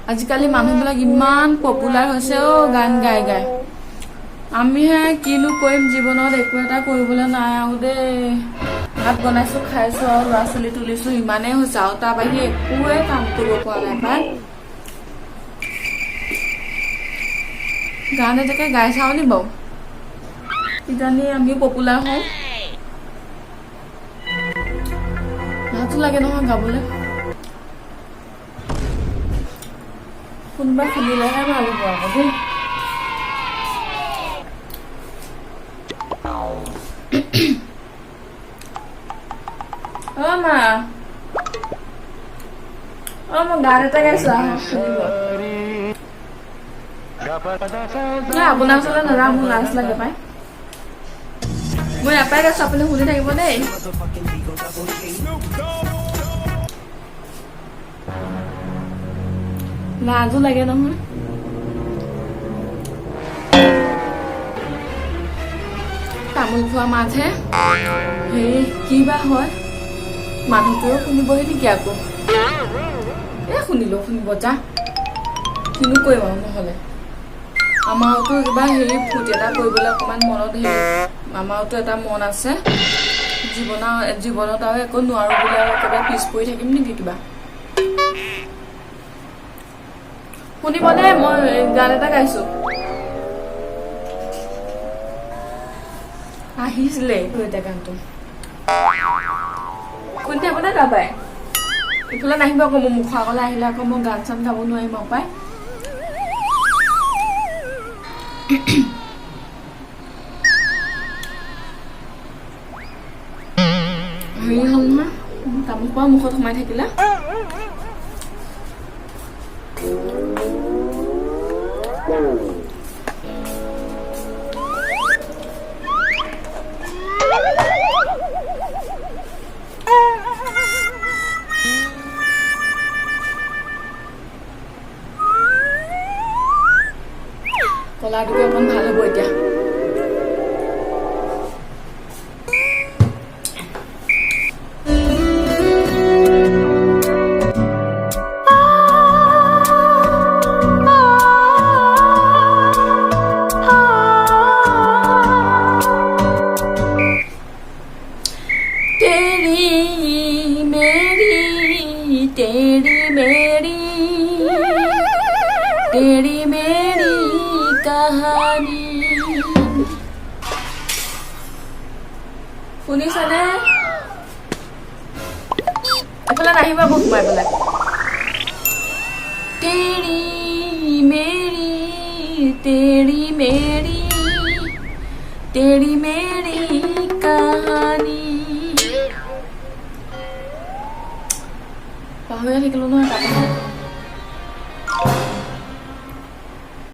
আজিকালি মানুহবিলাক ইমান পপুলাৰ হৈছে গান গাই গাই আমিহে কিনো কৰিম জীৱনত একো এটা কৰিবলৈ নাই আৰু দেই ভাত বনাইছো খাইছো আৰু ল'ৰা ছোৱালী তুলিছো ইমানেই হৈছে আৰু তাৰ বাহিৰে একোৱে কাম কৰিব পৰা নাই পাই গান এটাকে গাই চাওঁ নি বাৰু কিজানি আমি পপুলাৰ হওঁ লাজো লাগে নহয় গাবলৈ কোনোবাই শুনিলেহে ভাল হ'ব আকৌ দেই মা মই গান এটা গাইছো আপোনাৰ ওচৰলৈ নাযাওঁ মোৰ লাজ লাগে পাই মই এপাই গাইছো আপুনি শুনি থাকিব দেই লাজো লাগে নহয় তামোল খোৱা মাছহে হেৰি কি বা হয় মানুহটোও শুনিবহে নেকি আকৌ শুনিব যা কিনো কৰিম আৰু নহ'লে আমাৰতো কিবা হেৰি ফূৰ্তি এটা কৰিবলৈ অকণমান মনত হেৰি আমাৰতো এটা মন আছে জীৱনত আৰু একো নোৱাৰো বুলি আৰু একেবাৰে পিছ পৰি থাকিম নেকি কিবা শুনিবনে মই গান এটা গাইছো আহিছিলে এতিয়া গানটো শুনি থাকোঁতে গাবাই ইফালে নাহিব আকৌ মোৰ মুখৰ আগলৈ আহিলে আকৌ মই গান চান গাব নোৱাৰিম আৰু পাই হেৰি হ'ল নহয় তামোল খোৱা মুখত সোমাই থাকিলে কলাটোকে অকণ ভাল হ'ব এতিয়া तेरी मेरी कहानी শুনিছনে এফালে নাহিবা মোক সোমাই পেলাই तेरी मेरी कहानी পাহৰি থাকিলো নহয়